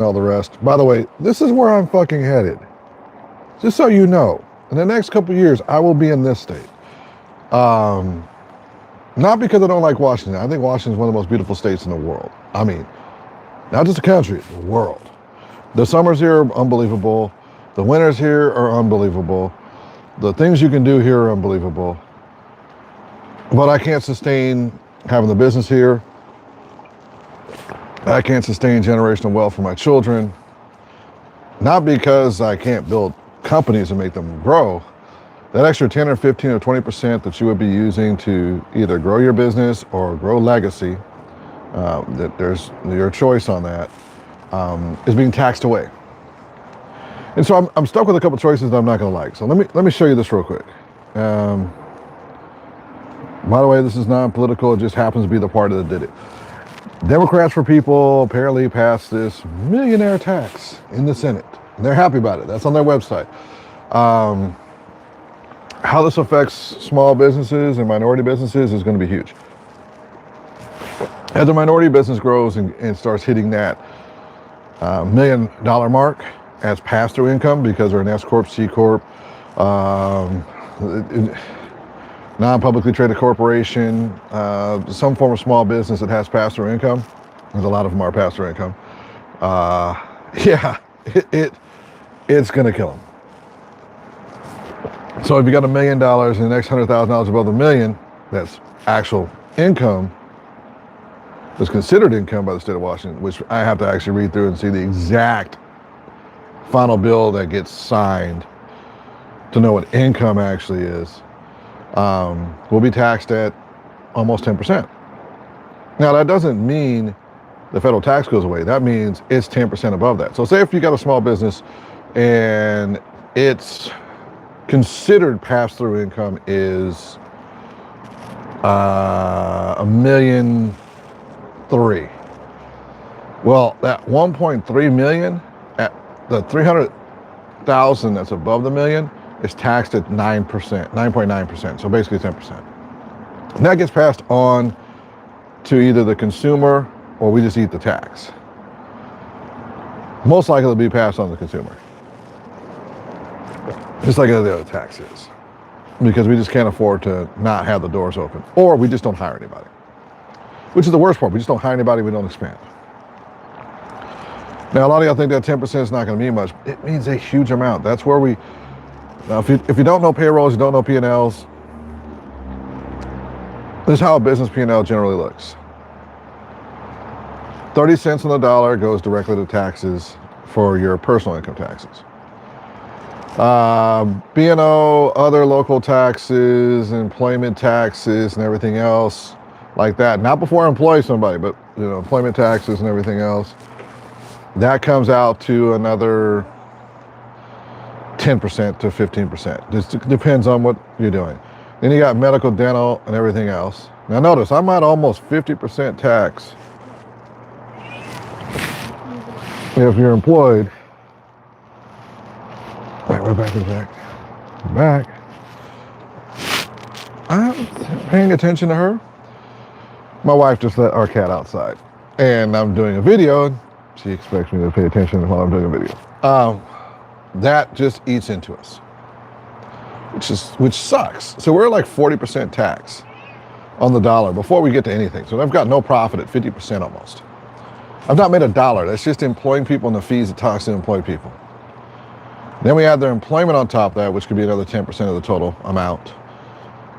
all the rest. By the way, this is where I'm fucking headed. Just so you know, in the next couple of years, I will be in this state. Not because I don't like Washington. I think Washington is one of the most beautiful states in the world. I mean, not just the country, the world. The summers here are unbelievable. The winters here are unbelievable. The things you can do here are unbelievable. But I can't sustain having the business here. I can't sustain generational wealth for my children. Not because I can't build companies and make them grow. That extra 10 or 15 or 20% that you would be using to either grow your business or grow legacy, that there's your choice on that, is being taxed away. And so I'm stuck with a couple choices that I'm not going to like. So let me show you this real quick. By the way, this is non-political. It just happens to be the party that did it. Democrats for People apparently passed this millionaire tax in the Senate. And they're happy about it. That's on their website. How this affects small businesses and minority businesses is going to be huge. As the minority business grows and starts hitting that $1 million mark as pass-through income because they're an S-Corp, C-Corp, non-publicly traded corporation, some form of small business that has pass-through income, because a lot of them are pass-through income, it's going to kill them. So if you got $1 million and the next $100,000 above the million, that's actual income, that's considered income by the state of Washington, which I have to actually read through and see the exact final bill that gets signed to know what income actually is, will be taxed at almost 10%. Now that doesn't mean the federal tax goes away. That means it's 10% above that. So say if you got a small business and it's considered pass-through income is $1.3 million. Well, that 1.3 million at the 300,000 that's above the million is taxed at 9%, 9.9%. So basically 10%. And that gets passed on to either the consumer or we just eat the tax. Most likely to be passed on to the consumer. Just like the other taxes, because we just can't afford to not have the doors open, or we just don't hire anybody, which is the worst part. We just don't hire anybody, we don't expand. Now, a lot of y'all think that 10% is not going to mean much. It means a huge amount. That's where we, now if you don't know payrolls, you don't know P&Ls, this is how a business P&L generally looks. 30 cents on the dollar goes directly to taxes for your personal income taxes. B&O, other local taxes, employment taxes, and everything else like that. Not before I employ somebody, but employment taxes and everything else. That comes out to another 10% to 15%. Just depends on what you're doing. Then you got medical, dental, and everything else. Now notice, I'm at almost 50% tax if you're employed. All right, we're back in back. Back. I'm paying attention to her. My wife just let our cat outside, and I'm doing a video, and she expects me to pay attention while I'm doing a video. That just eats into us, which sucks. So we're like 40% tax on the dollar before we get to anything. So I've got no profit at 50% almost. I've not made a dollar. That's just employing people and the fees it costs to employ people. Then we add their employment on top of that, which could be another 10% of the total amount.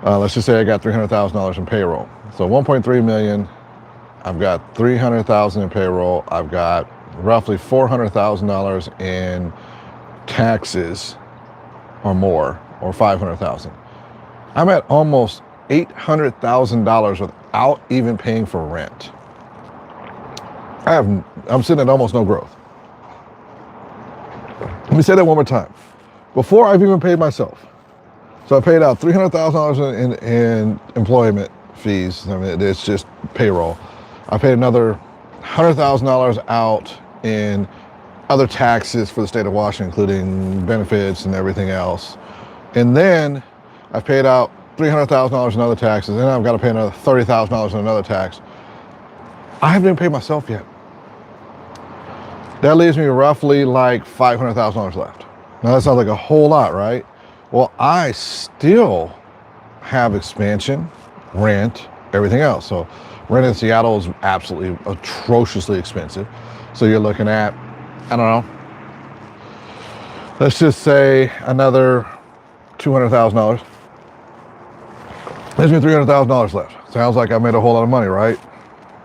Let's just say I got $300,000 in payroll. So 1.3 million, I've got 300,000 in payroll. I've got roughly $400,000 in taxes or more, or 500,000. I'm at almost $800,000 without even paying for rent. I'm sitting at almost no growth. Let me say that one more time. Before I've even paid myself. So I paid out $300,000 in employment fees. I mean, it's just payroll. I paid another $100,000 out in other taxes for the state of Washington, including benefits and everything else. And then I've paid out $300,000 in other taxes, and then I've got to pay another $30,000 in another tax. I haven't even paid myself yet. That leaves me roughly like $500,000 left. Now that sounds like a whole lot, right? Well, I still have expansion, rent, everything else. So rent in Seattle is absolutely atrociously expensive. So you're looking at, I don't know, let's just say another $200,000. There's me $300,000 left. Sounds like I made a whole lot of money, right?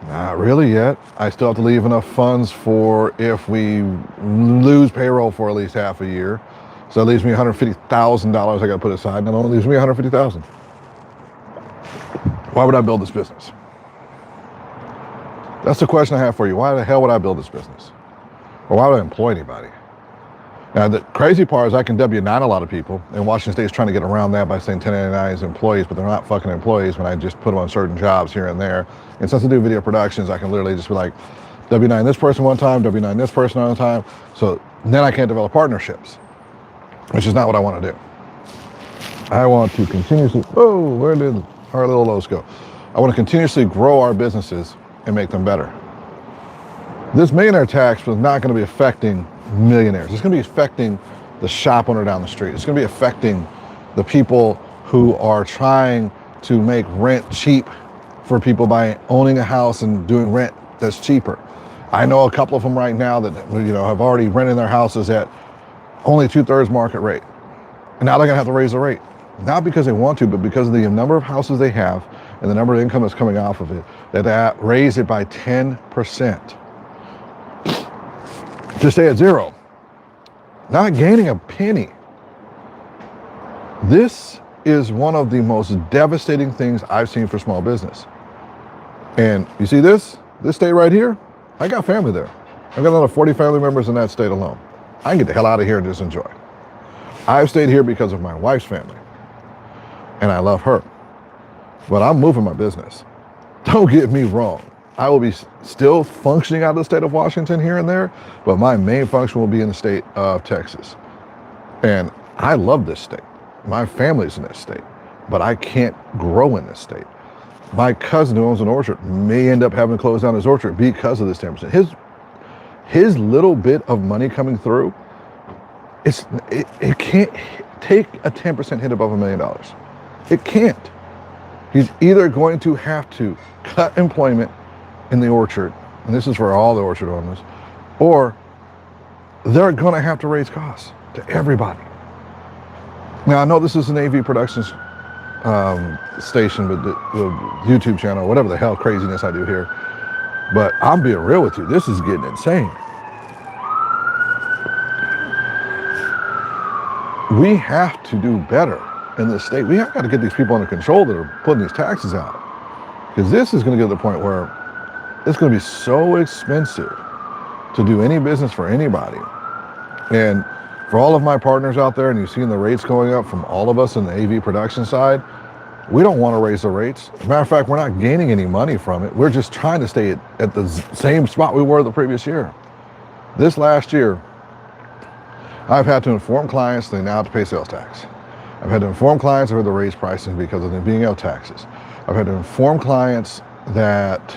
Not really yet. I still have to leave enough funds for if we lose payroll for at least half a year. So it leaves me $150,000 I got to put aside, and it only leaves me $150,000. Why would I build this business? That's the question I have for you. Why the hell would I build this business? Or why would I employ anybody? Now, the crazy part is I can W-9 a lot of people, and Washington State is trying to get around that by saying 1099 is employees, but they're not fucking employees when I just put them on certain jobs here and there. And since I do video productions, I can literally just be like, W-9 this person one time, W-9 this person another time. So then I can't develop partnerships, which is not what I want to do. I want to continuously, oh, where did our little lows go? I want to continuously grow our businesses and make them better. This millionaire tax was not going to be affecting millionaires. It's going to be affecting the shop owner down the street. It's going to be affecting the people who are trying to make rent cheap for people by owning a house and doing rent that's cheaper. I know a couple of them right now that have already rented their houses at only 2/3 market rate. And now they're going to have to raise the rate. Not because they want to, but because of the number of houses they have and the number of income that's coming off of it, that raise it by 10%. To stay at zero, not gaining a penny. This is one of the most devastating things I've seen for small business. And you see this state right here, I got family there. I've got another 40 family members in that state alone. I can get the hell out of here and just enjoy. I've stayed here because of my wife's family, and I love her. But I'm moving my business. Don't get me wrong. I will be still functioning out of the state of Washington here and there, but my main function will be in the state of Texas. And I love this state. My family's in this state, but I can't grow in this state. My cousin who owns an orchard may end up having to close down his orchard because of this 10%. His little bit of money coming through, it can't take a 10% hit above $1 million. It can't. He's either going to have to cut employment in the orchard, and this is for all the orchard owners, or they're going to have to raise costs to everybody. Now, I know this is an AV Productions station, but the YouTube channel, whatever the hell craziness I do here, but I'm being real with you. This is getting insane. We have to do better in this state. We have got to get these people under control that are putting these taxes out, because this is going to get to the point where it's going to be so expensive to do any business for anybody. And for all of my partners out there, and you've seen the rates going up from all of us in the AV production side, we don't want to raise the rates. As a matter of fact, we're not gaining any money from it. We're just trying to stay at the same spot we were the previous year. This last year, I've had to inform clients they now have to pay sales tax. I've had to inform clients I've had to raise pricing because of them being out taxes. I've had to inform clients that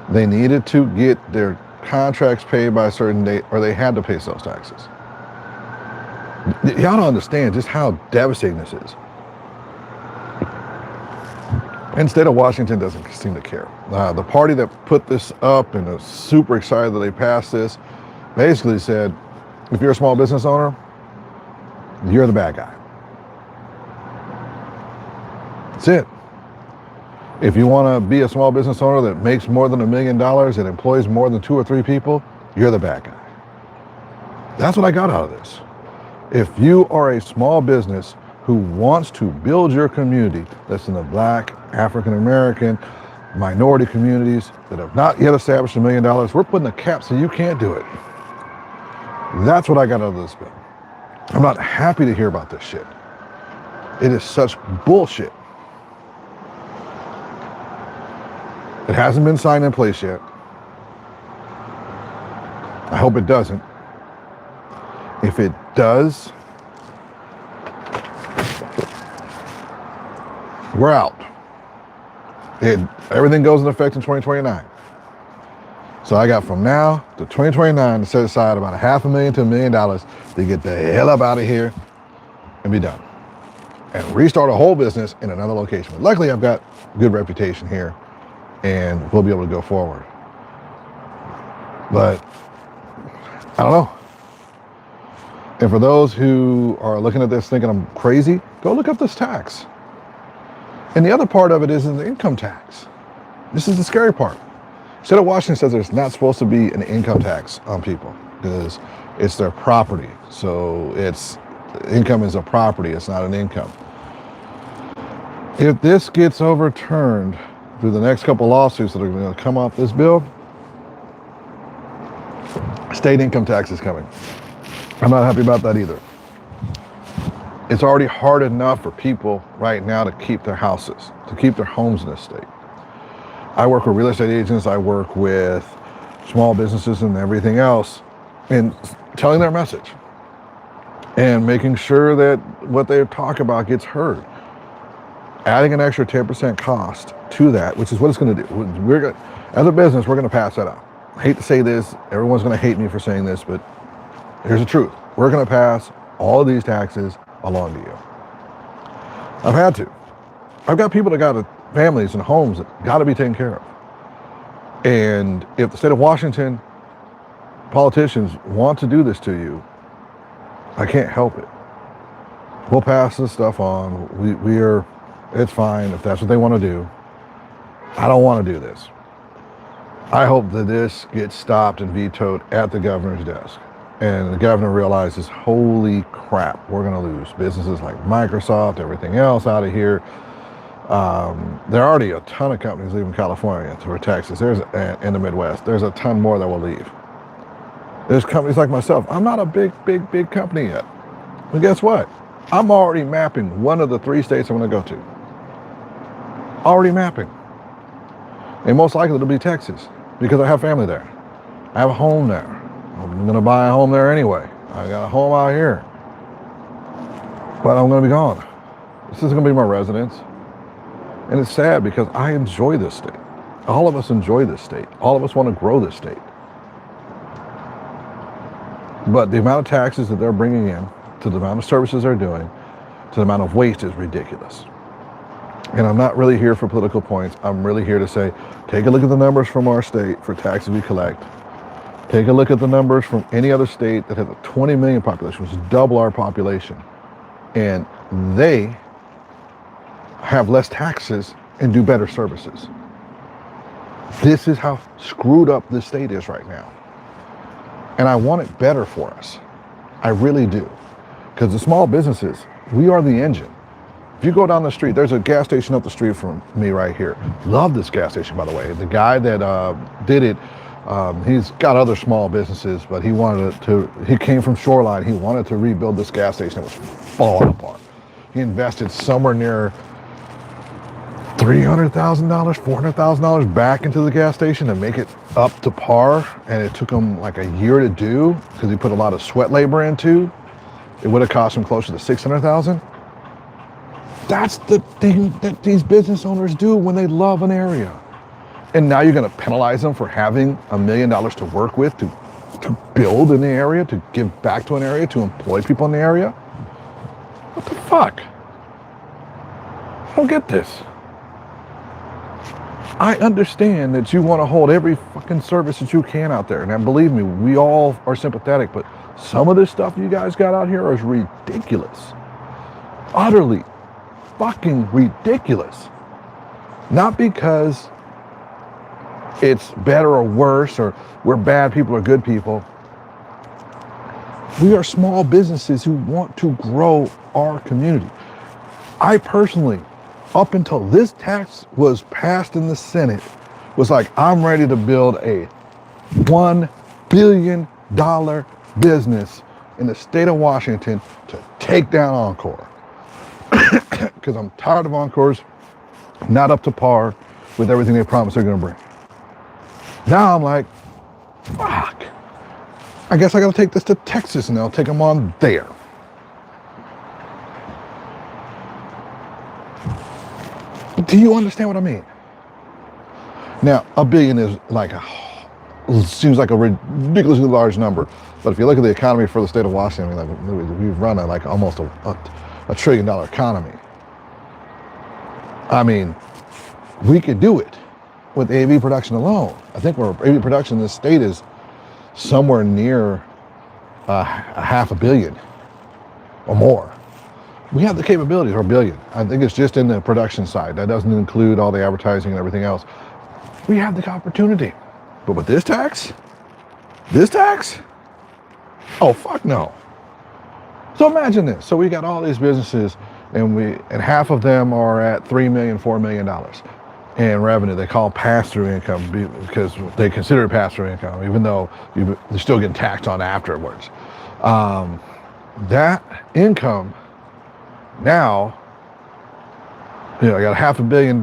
they needed to get their contracts paid by a certain date, or they had to pay sales taxes. Y'all don't understand just how devastating this is. And the state of Washington doesn't seem to care. The party that put this up and is super excited that they passed this basically said, if you're a small business owner, you're the bad guy. That's it. If you want to be a small business owner that makes more than $1 million, that employs more than 2 or 3 people, you're the bad guy. That's what I got out of this. If you are a small business who wants to build your community, that's in the Black, African American, minority communities that have not yet established $1 million, we're putting a cap so you can't do it. That's what I got out of this bill. I'm not happy to hear about this shit. It is such bullshit. It hasn't been signed in place yet. I hope it doesn't. If it does, we're out. Everything goes into effect in 2029. So I got from now to 2029 to set aside about $500,000 to $1 million to get the hell up out of here and be done. And restart a whole business in another location. But luckily, I've got good reputation here, and we'll be able to go forward. But I don't know. And for those who are looking at this thinking I'm crazy, go look up this tax. And the other part of it is the income tax. This is the scary part. State of Washington says there's not supposed to be an income tax on people because it's their property. So income is a property, it's not an income. If this gets overturned through the next couple lawsuits that are going to come off this bill, state income tax is coming. I'm not happy about that either. It's already hard enough for people right now to keep their houses, to keep their homes in this state. I work with real estate agents, I work with small businesses and everything else, and telling their message and making sure that what they talk about gets heard. Adding an extra 10% cost to that, which is what it's going to do. As a business, we're going to pass that out. I hate to say this, everyone's going to hate me for saying this, but here's the truth. We're going to pass all of these taxes along to you. I've had to. I've got people that got families and homes that got to be taken care of. And if the state of Washington politicians want to do this to you, I can't help it. We'll pass this stuff on. It's fine if that's what they want to do. I don't want to do this. I hope that this gets stopped and vetoed at the governor's desk. And the governor realizes, holy crap, we're going to lose businesses like Microsoft, everything else out of here. There are already a ton of companies leaving California to Texas. In the Midwest. There's a ton more that will leave. There's companies like myself. I'm not a big company yet. But guess what? I'm already mapping one of the 3 states I'm going to go to. Already mapping. And most likely it'll be Texas because I have family there. I have a home there. I'm going to buy a home there anyway. I got a home out here. But I'm going to be gone. This is going to be my residence. And it's sad because I enjoy this state. All of us enjoy this state. All of us want to grow this state. But the amount of taxes that they're bringing in, to the amount of services they're doing, to the amount of waste is ridiculous. And I'm not really here for political points. I'm really here to say, take a look at the numbers from our state for taxes we collect. Take a look at the numbers from any other state that has a 20 million population, which is double our population. And they have less taxes and do better services. This is how screwed up this state is right now. And I want it better for us. I really do. Because the small businesses, we are the engine. If you go down the street, there's a gas station up the street from me right here. Love this gas station, by the way. The guy that did it, he's got other small businesses, but he came from Shoreline. He wanted to rebuild this gas station. It was falling apart. He invested somewhere near $300,000, $400,000 back into the gas station to make it up to par. And it took him like a year to do because he put a lot of sweat labor into. It would have cost him closer to $600,000. That's the thing that these business owners do when they love an area. And now you're going to penalize them for having $1 million to work with, to build in the area, to give back to an area, to employ people in the area? What the fuck? I don't get this. I understand that you want to hold every fucking service that you can out there. And believe me, we all are sympathetic, but some of this stuff you guys got out here is ridiculous. Utterly fucking ridiculous. Not because it's better or worse, or we're bad people or good people. We are small businesses who want to grow our community. I personally, up until this tax was passed in the Senate, was like, I'm ready to build a $1 billion business in the state of Washington to take down Encore. Because I'm tired of Encores not up to par with everything they promised they're going to bring. Now I'm like, fuck. I guess I got to take this to Texas and I'll take them on there. Do you understand what I mean? Now, $1 billion is like seems like a ridiculously large number. But if you look at the economy for the state of Washington, I mean, like, we've run like almost a $1 trillion economy. I mean, we could do it with AV production alone. I think our AV production in this state is somewhere near a $500 million or more. We have the capabilities, or $1 billion. I think it's just in the production side. That doesn't include all the advertising and everything else. We have the opportunity. But with this tax, oh, fuck no. So imagine this. So we got all these businesses, and half of them are at $3 million, $4 million in revenue. They call pass-through income because they consider it pass-through income, even though you're still getting taxed on afterwards. That income now, I got $500 million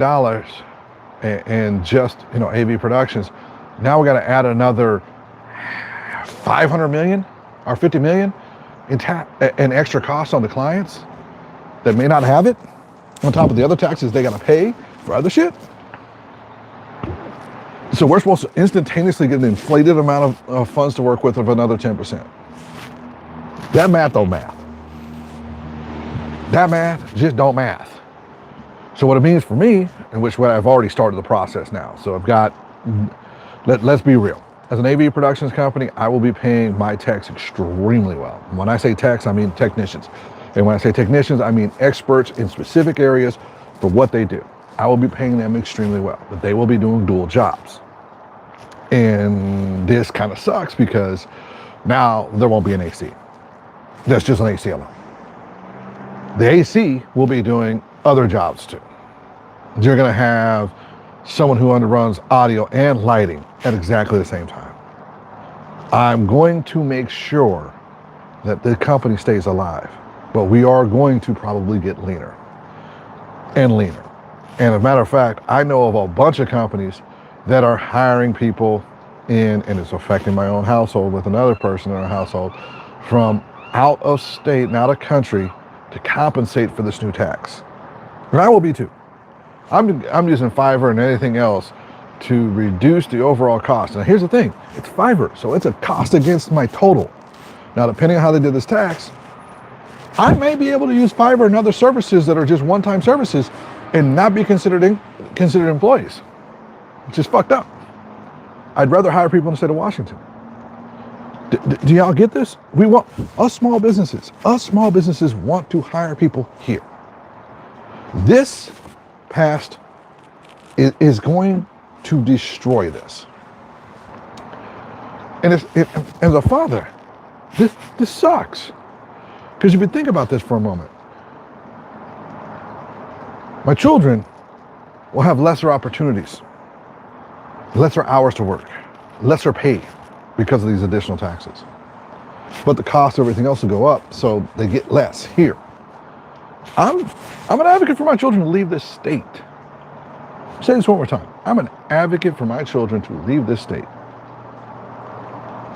and just, AV productions. Now we got to add another 500 million or 50 million in extra costs on the clients that may not have it, on top of the other taxes they got to pay for other shit. So we're supposed to instantaneously get an inflated amount of funds to work with of another 10%. That math don't math. That math just don't math. So what it means for me, in which way I've already started the process now. So I've got, let's be real. As an AV productions company, I will be paying my techs extremely well. When I say techs, I mean technicians. And when I say technicians, I mean experts in specific areas for what they do. I will be paying them extremely well, but they will be doing dual jobs. And this kind of sucks because now there won't be an AC. That's just an AC alone. The AC will be doing other jobs too. You're gonna have someone who runs audio and lighting at exactly the same time. I'm going to make sure that the company stays alive, but we are going to probably get leaner and leaner. And as a matter of fact, I know of a bunch of companies that are hiring people and it's affecting my own household with another person in our household from out of state and out of country to compensate for this new tax. And I will be too. I'm using Fiverr and anything else to reduce the overall cost. Now here's the thing, it's Fiverr, so it's a cost against my total. Now depending on how they did this tax, I may be able to use Fiverr and other services that are just one-time services and not be considered employees, which is fucked up. I'd rather hire people in the state of Washington. Do y'all get this? We want, us small businesses want to hire people here. This past is going to destroy this. And as a father, this sucks. Because if you think about this for a moment, my children will have lesser opportunities, lesser hours to work, lesser pay because of these additional taxes. But the cost of everything else will go up, so they get less here. I'm an advocate for my children to leave this state. I'll say this one more time. I'm an advocate for my children to leave this state.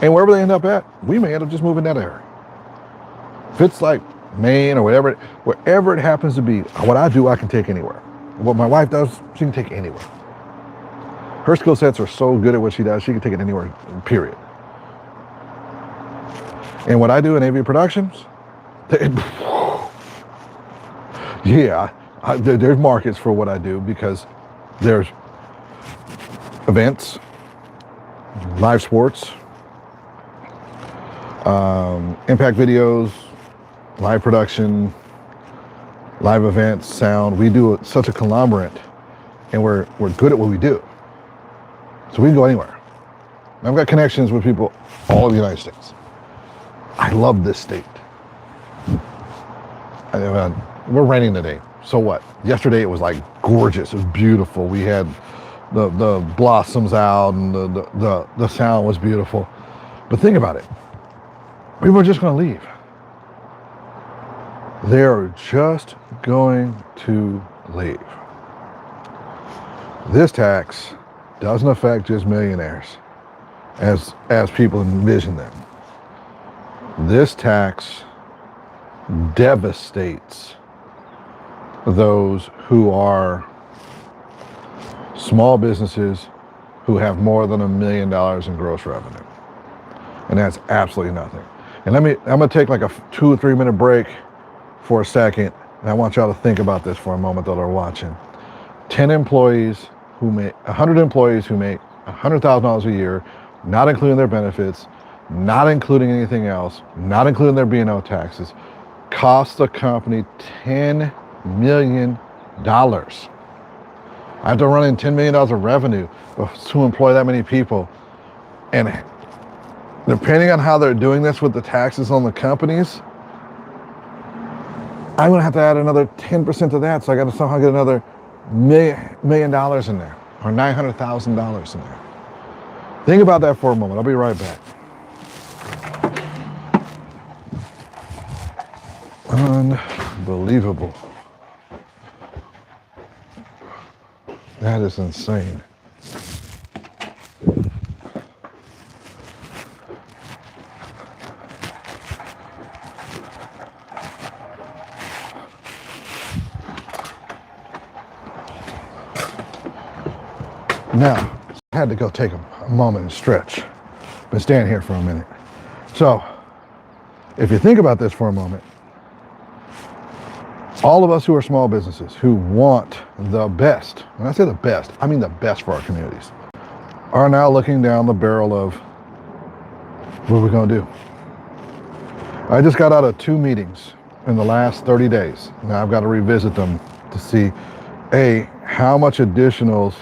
And wherever they end up at, we may end up just moving that area. If it's like Maine or wherever it happens to be, what I do, I can take anywhere. What my wife does, she can take anywhere. Her skill sets are so good at what she does, she can take it anywhere, period. And what I do in AV productions, there's markets for what I do because there's events, live sports, impact videos, live production, live events, sound. We do such a conglomerate, and we're good at what we do. So we can go anywhere. I've got connections with people all over the United States. I love this state. We're raining today. So what? Yesterday it was like gorgeous. It was beautiful. We had the blossoms out and the sound was beautiful. But think about it. We were just going to leave. They're just going to leave. This tax doesn't affect just millionaires as people envision them. This tax devastates those who are small businesses who have more than $1 million in gross revenue. And that's absolutely nothing. And I'm gonna take like a 2 or 3 minute break for a second. And I want y'all to think about this for a moment that are watching. 100 employees who make $100,000 a year, not including their benefits, not including anything else, not including their B&O taxes, cost the company $10 million. I have to run in $10 million of revenue to employ that many people. And depending on how they're doing this with the taxes on the companies, I'm gonna have to add another 10% to that. So I gotta somehow get another $1 million in there, or $900,000 in there. Think about that for a moment. I'll be right back. Unbelievable. That is insane. Now, I had to go take a moment and stretch. Been standing here for a minute. So, if you think about this for a moment, all of us who are small businesses who want the best, when I say the best, I mean the best for our communities, are now looking down the barrel of, what are we gonna do? I just got out of 2 meetings in the last 30 days. Now I've got to revisit them to see, A, how much additionals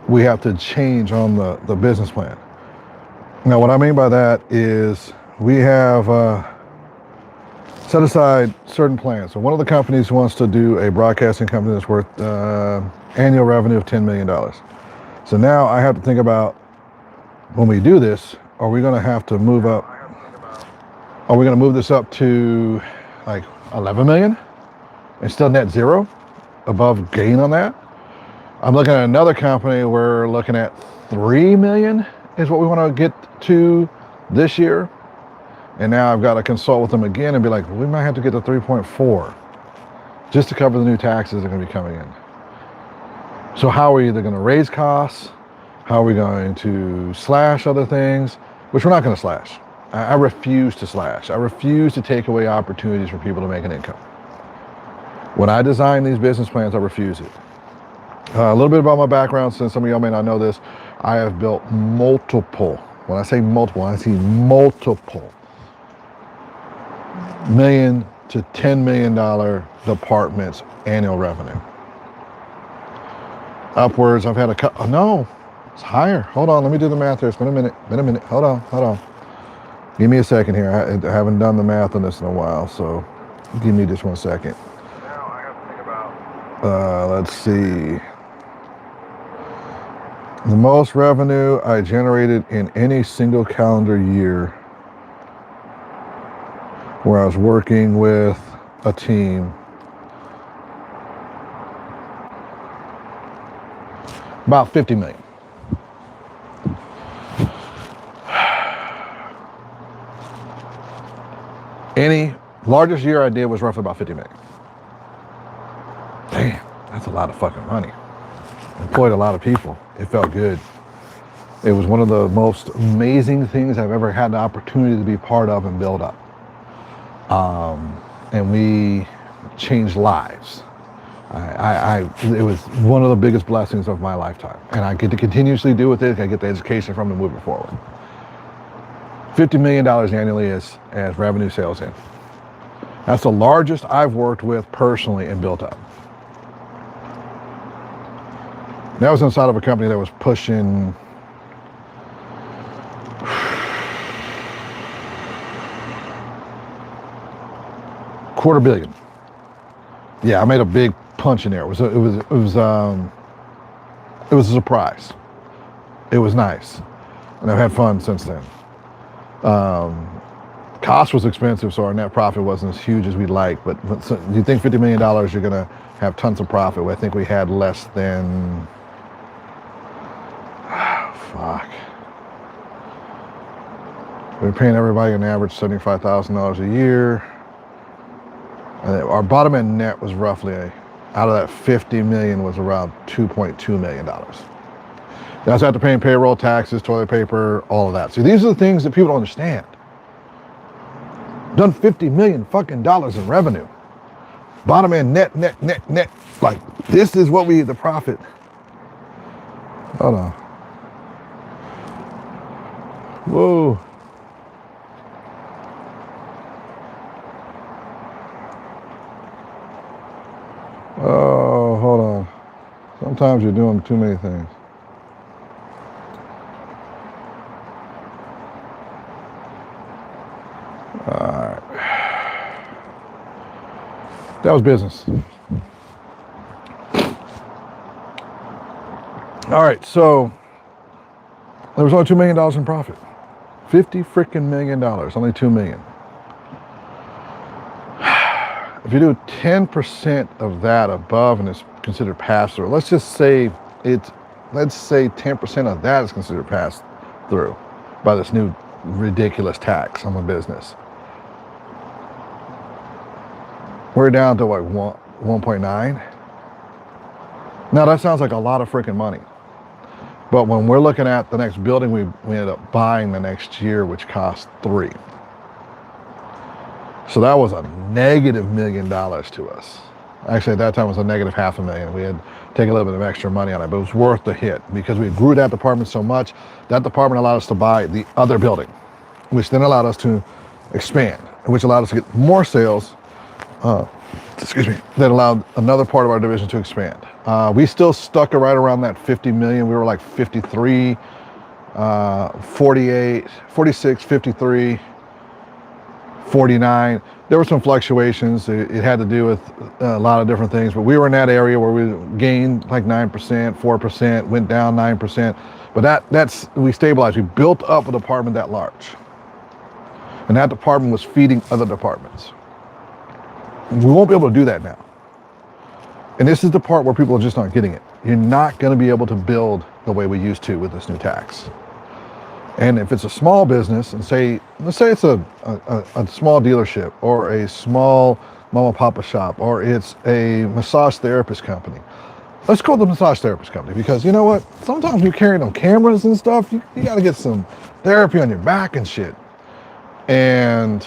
we have to change on the business plan. Now what I mean by that is we have set aside certain plans. So one of the companies wants to do a broadcasting company that's worth annual revenue of $10 million. So now I have to think about, when we do this, are we going to have to move up? Are we going to move this up to like 11 million and still net zero above gain on that? I'm looking at another company, we're looking at 3 million is what we want to get to this year. And now I've got to consult with them again and be like, we might have to get to 3.4 just to cover the new taxes that are going to be coming in. So how are we either going to raise costs? How are we going to slash other things? Which we're not going to slash. I refuse to slash. I refuse to take away opportunities for people to make an income. When I design these business plans, I refuse it. A little bit about my background, since some of y'all may not know this, I have built multiple, when I say multiple, I see multiple $1 million to $10 million departments annual revenue. Upwards, I've had a couple, no, it's higher. Hold on, let me do the math here. It's been a minute. Hold on. Give me a second here. I haven't done the math on this in a while, so give me just 1 second. Now I have to think about, let's see. The most revenue I generated in any single calendar year where I was working with a team, about 50 million. Any largest year I did was roughly about 50 million. Damn, that's a lot of fucking money. Employed a lot of people. It felt good. It was one of the most amazing things I've ever had the opportunity to be part of and build up. And we changed lives. It was one of the biggest blessings of my lifetime. And I get to continuously do with it. I get the education from it moving forward. $50 million annually as revenue sales in. That's the largest I've worked with personally and built up. That was inside of a company that was pushing $250 million. Yeah, I made a big punch in there. It was a surprise. It was nice, and I've had fun since then. Cost was expensive, so our net profit wasn't as huge as we'd like. But so you think $50 million, you're gonna have tons of profit. Well, I think we had less than. Fuck. We're paying everybody an average $75,000 a year. And our bottom end net was roughly, out of that 50 million was around $2.2 million. That's after paying payroll, taxes, toilet paper, all of that. See, these are the things that people don't understand. Done 50 million fucking dollars in revenue. Bottom end net. Like, this is what the profit. Hold on. Whoa. Oh, hold on. Sometimes you're doing too many things. All right. That was business. All right, so there was only $2 million in profit. 50 freaking million dollars, only 2 million. If you do 10% of that above and it's considered pass through, let's say 10% of that is considered pass through by this new ridiculous tax on the business. We're down to like 1.9. Now that sounds like a lot of freaking money. But when we're looking at the next building we ended up buying the next year, which cost 3. So that was a negative $1 million to us. Actually, at that time it was a negative $500,000. We had to take a little bit of extra money on it, but it was worth the hit because we grew that department so much. That department allowed us to buy the other building, which then allowed us to expand, which allowed us to get more sales. That allowed another part of our division to expand. We still stuck right around that 50 million. We were like 53, 48, 46, 53, 49. There were some fluctuations. It had to do with a lot of different things, but we were in that area where we gained like 9%, 4%, went down 9%. But we stabilized. We built up a department that large. And that department was feeding other departments. We won't be able to do that now. And this is the part where people are just not getting it. You're not going to be able to build the way we used to with this new tax. And if it's a small business, and let's say it's a small dealership or a small mama papa shop, or it's a massage therapist company. Let's call it the massage therapist company, because you know what? Sometimes you're carrying on cameras and stuff. You got to get some therapy on your back and shit. And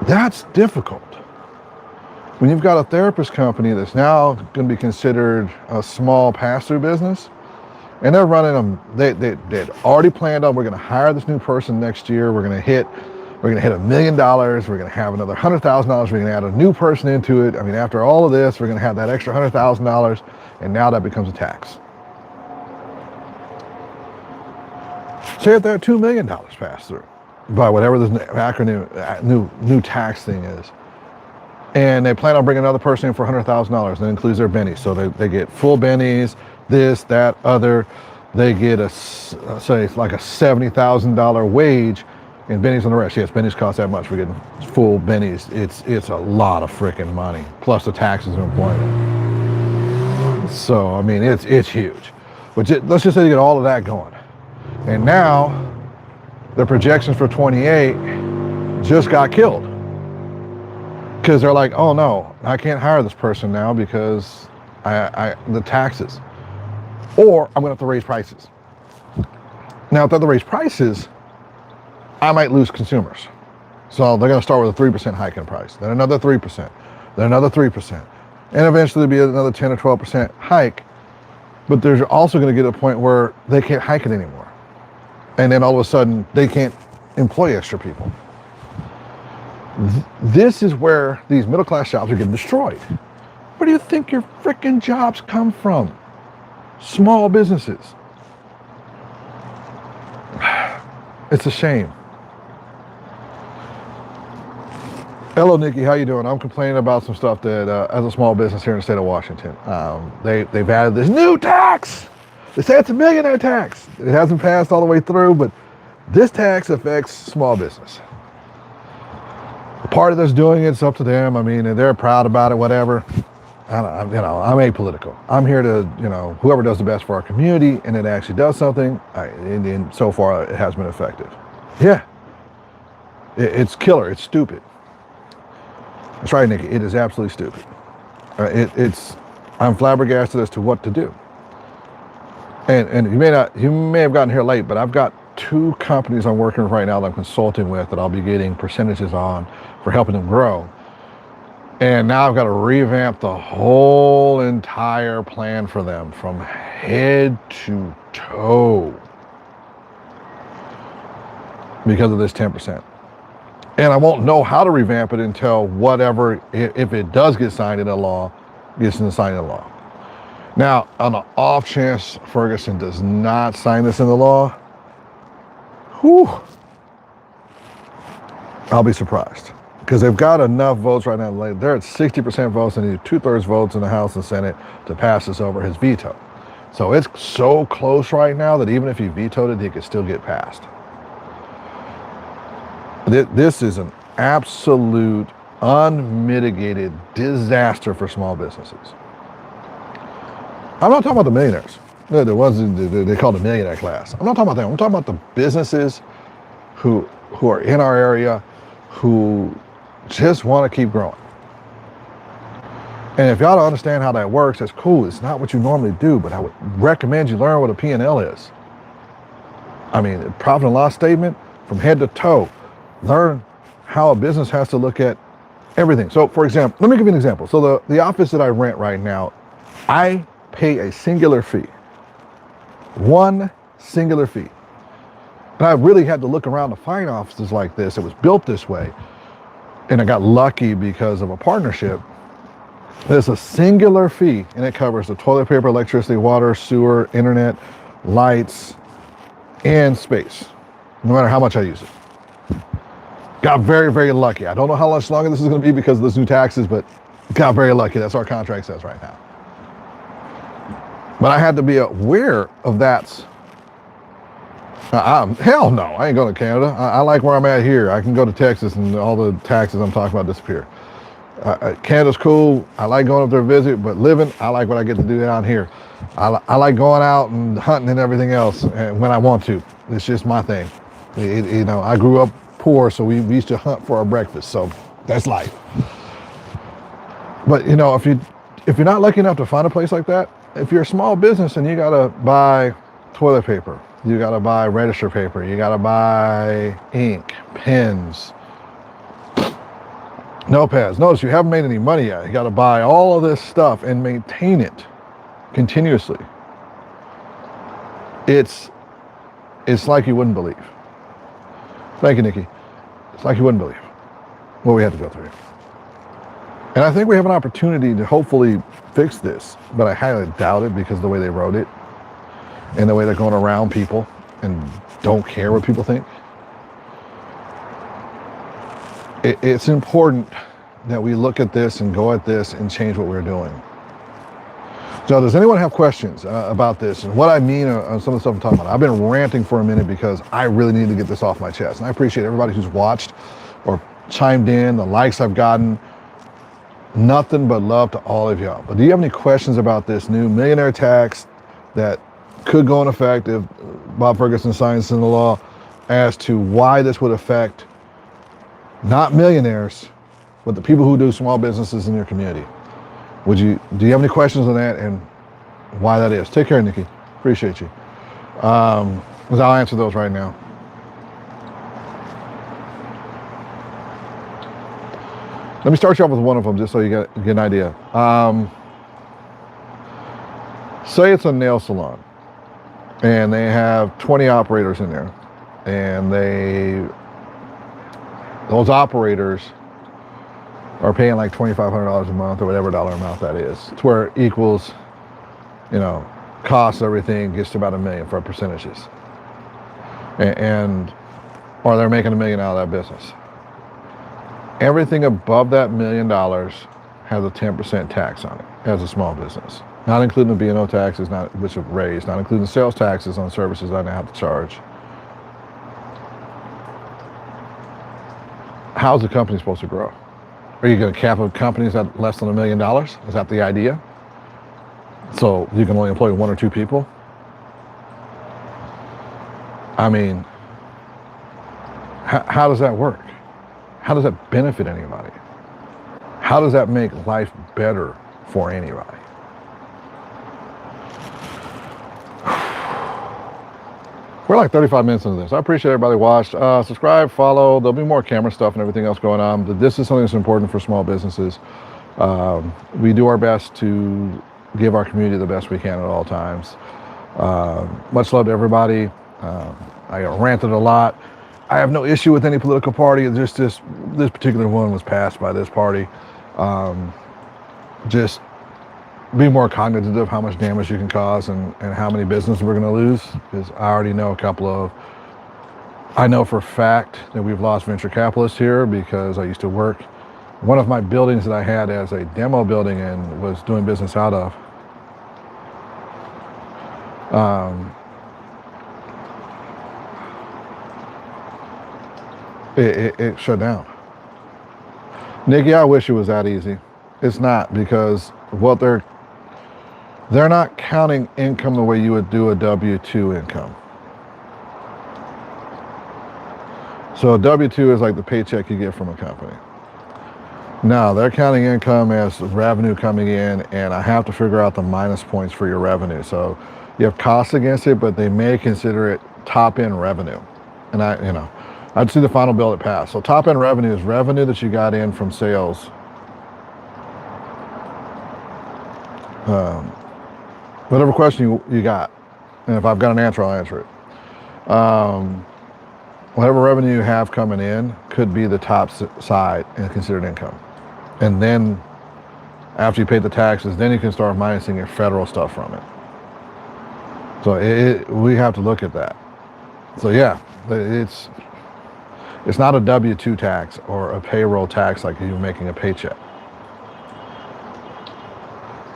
that's difficult. When you've got a therapist company that's now going to be considered a small pass-through business, and they're running them, they'd already planned on, we're going to hire this new person next year, we're going to hit $1 million, we're going to have another $100,000, we're going to add a new person into it. I mean, after all of this, we're going to have that extra $100,000, and now that becomes a tax. Say if they're $2 million pass through by whatever this acronym, new tax thing is. And they plan on bringing another person in for $100,000. That includes their bennies. So they get full bennies, this, that, other. They get say like a $70,000 wage in bennies on the rest. Yes, bennies cost that much. We're getting full bennies. It's a lot of freaking money, plus the taxes of employment. So, I mean, it's huge. But let's just say you get all of that going. And now, the projections for 28 just got killed. Because they're like, oh no, I can't hire this person now because the taxes. Or I'm going to have to raise prices. Now, if they have to raise prices, I might lose consumers. So they're going to start with a 3% hike in price, then another 3%, then another 3%. And eventually there'll be another 10 or 12% hike. But they're also going to get to a point where they can't hike it anymore. And then all of a sudden, they can't employ extra people. This is where these middle-class jobs are getting destroyed. Where do you think your freaking jobs come from? Small businesses. It's a shame. Hello, Nikki. How you doing? I'm complaining about some stuff that, as a small business here in the state of Washington, they've added this new tax. They say it's a millionaire tax. It hasn't passed all the way through, but this tax affects small business. The party that's doing it's up to them. I mean, they're proud about it, whatever. I'm apolitical. I'm here to, whoever does the best for our community and it actually does something, and so far it has been effective. Yeah. It's killer. It's stupid. That's right, Nikki. It is absolutely stupid. I'm flabbergasted as to what to do. And you may have gotten here late, but I've got 2 companies I'm working with right now that I'm consulting with that I'll be getting percentages on for helping them grow. And now I've got to revamp the whole entire plan for them from head to toe because of this 10%. And I won't know how to revamp it until whatever, if it does get signed into law, gets signed into law. Now, on the off chance Ferguson does not sign this into law, I'll be surprised. Because they've got enough votes right now. They're at 60% votes and they need 2/3 votes in the House and Senate to pass this over his veto. So it's so close right now that even if he vetoed it, he could still get passed. This is an absolute, unmitigated disaster for small businesses. I'm not talking about the millionaires. The ones they call the millionaire class. I'm not talking about them. I'm talking about the businesses who are in our area who just want to keep growing. And if y'all don't understand how that works, that's cool. It's not what you normally do, but I would recommend you learn what a P&L is. I mean, profit and loss statement from head to toe. Learn how a business has to look at everything. So for example, let me give you an example. So the office that I rent right now, I pay a singular fee. One singular fee. And I really had to look around to find offices like this. It was built this way. And I got lucky because of a partnership. There's a singular fee and it covers the toilet paper, electricity, water, sewer, internet, lights, and space, no matter how much I use it. Got very, very lucky. I don't know how much longer this is going to be because of those new taxes, but got very lucky. That's what our contract says right now. But I had to be aware of that. Hell no, I ain't going to Canada. I like where I'm at here. I can go to Texas and all the taxes I'm talking about disappear. Canada's cool. I like going up there to visit, but living, I like what I get to do down here. I like going out and hunting and everything else when I want to. It's just my thing. I grew up poor, so we used to hunt for our breakfast. So that's life. But if you're not lucky enough to find a place like that, if you're a small business and you gotta buy toilet paper, you gotta buy register paper, you gotta buy ink, pens, notepads. Notice you haven't made any money yet. You gotta buy all of this stuff and maintain it continuously. It's like you wouldn't believe. Thank you, Nikki. It's like you wouldn't believe what we had to go through. And I think we have an opportunity to hopefully fix this, but I highly doubt it because of the way they wrote it and the way they're going around people and don't care what people think. It's important that we look at this and go at this and change what we're doing. So does anyone have questions about this and what I mean on some of the stuff I'm talking about? I've been ranting for a minute because I really need to get this off my chest. And I appreciate everybody who's watched or chimed in, the likes I've gotten. Nothing but love to all of y'all. But do you have any questions about this new millionaire tax that could go in effect if Bob Ferguson signs into law as to why this would affect not millionaires, but the people who do small businesses in your community? Do you have any questions on that and why that is? Take care, Nikki. Appreciate you. I'll answer those right now. Let me start you off with one of them just so you get an idea. Say it's a nail salon and they have 20 operators in there and those operators are paying like $2,500 a month or whatever dollar amount that is. It's where it equals, costs, everything gets to about $1 million for percentages. Or they're making $1 million out of that business. Everything above that $1 million has a 10% tax on it as a small business. Not including the B&O taxes, which have raised, not including the sales taxes on services I now have to charge. How's the company supposed to grow? Are you going to cap companies at less than $1 million? Is that the idea? So you can only employ 1 or 2 people? I mean, how does that work? How does that benefit anybody? How does that make life better for anybody? like 35 minutes into this. I appreciate everybody watched. Subscribe, follow. There'll be more camera stuff and everything else going on. But this is something that's important for small businesses. We do our best to give our community the best we can at all times. Much love to everybody. I ranted a lot. I have no issue with any political party. It's just this particular one was passed by this party. Just be more cognizant of how much damage you can cause and how many businesses we're going to lose, because I already know I know for a fact that we've lost venture capitalists here, because I used to work. One of my buildings that I had as a demo building and was doing business out of, it shut down. Nikki, I wish it was that easy. It's not, because what they're not counting income the way you would do a W-2 income. So a W-2 is like the paycheck you get from a company. Now they're counting income as revenue coming in, and I have to figure out the minus points for your revenue. So you have costs against it, but they may consider it top end revenue. And I'd see the final bill that passed. So top end revenue is revenue that you got in from sales. Whatever question you got, and if I've got an answer, I'll answer it. Whatever revenue you have coming in could be the top side and considered income. And then after you pay the taxes, then you can start minusing your federal stuff from it. So we have to look at that. So yeah, it's not a W-2 tax or a payroll tax like you're making a paycheck.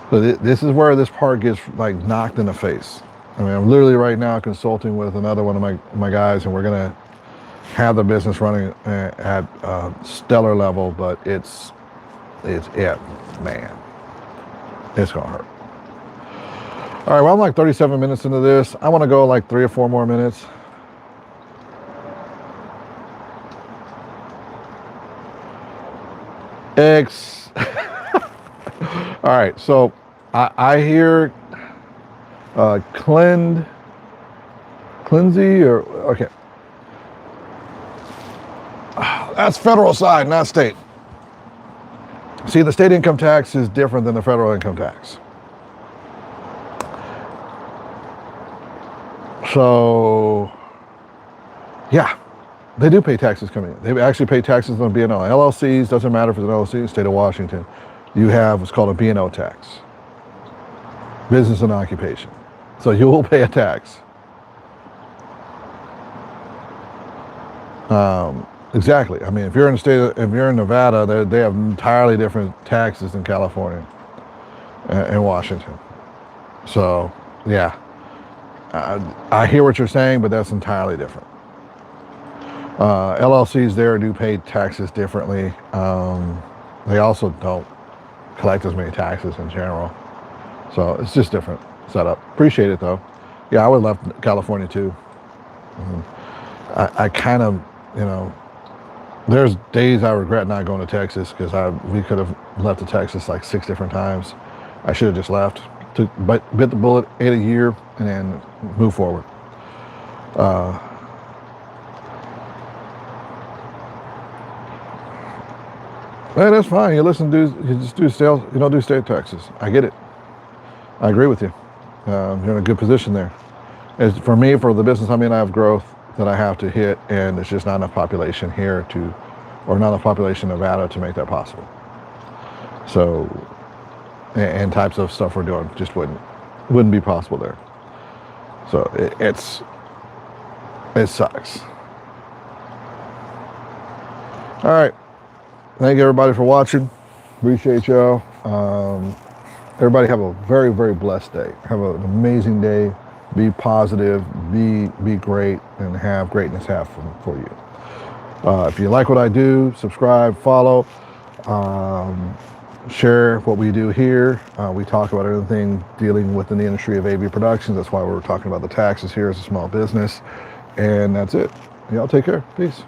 So this is where this part gets like knocked in the face. I mean, I'm literally right now consulting with another one of my guys, and we're gonna have the business running at a stellar level, but it's man, it's gonna hurt. All right, well, I'm like 37 minutes into this. I want to go like 3 or 4 more minutes. All right, so I hear cleansy or okay. That's federal side, not state. See, the state income tax is different than the federal income tax. So, yeah, they do pay taxes coming in. They actually pay taxes on B&O. LLCs, doesn't matter if it's an LLC, state of Washington. You have what's called a B&O tax, business and occupation. So you will pay a tax. Exactly. I mean, if you're in Nevada, they have entirely different taxes than California and Washington. So, yeah, I hear what you're saying, but that's entirely different. LLCs there do pay taxes differently. They also don't collect as many taxes in general. So it's just different setup. Appreciate it though. Yeah, I would have left California too. I kind of, there's days I regret not going to Texas, because we could have left to Texas like 6 different times. I should have just left, bit the bullet, ate a year, and then move forward. Hey, that's fine. You just do sales. You don't do state taxes. I get it. I agree with you. You're in a good position there. For me, for the business I'm in, I have growth that I have to hit, and there's just not enough population here or not enough population in Nevada to make that possible. So, and types of stuff we're doing just wouldn't be possible there. So it sucks. All right. Thank you everybody for watching. Appreciate y'all. Everybody have a very, very blessed day. Have an amazing day. Be positive, be great, and have greatness happen for you. If you like what I do, subscribe, follow, share what we do here. We talk about everything dealing within the industry of AV productions. That's why we're talking about the taxes here as a small business. And that's it. Y'all take care. Peace.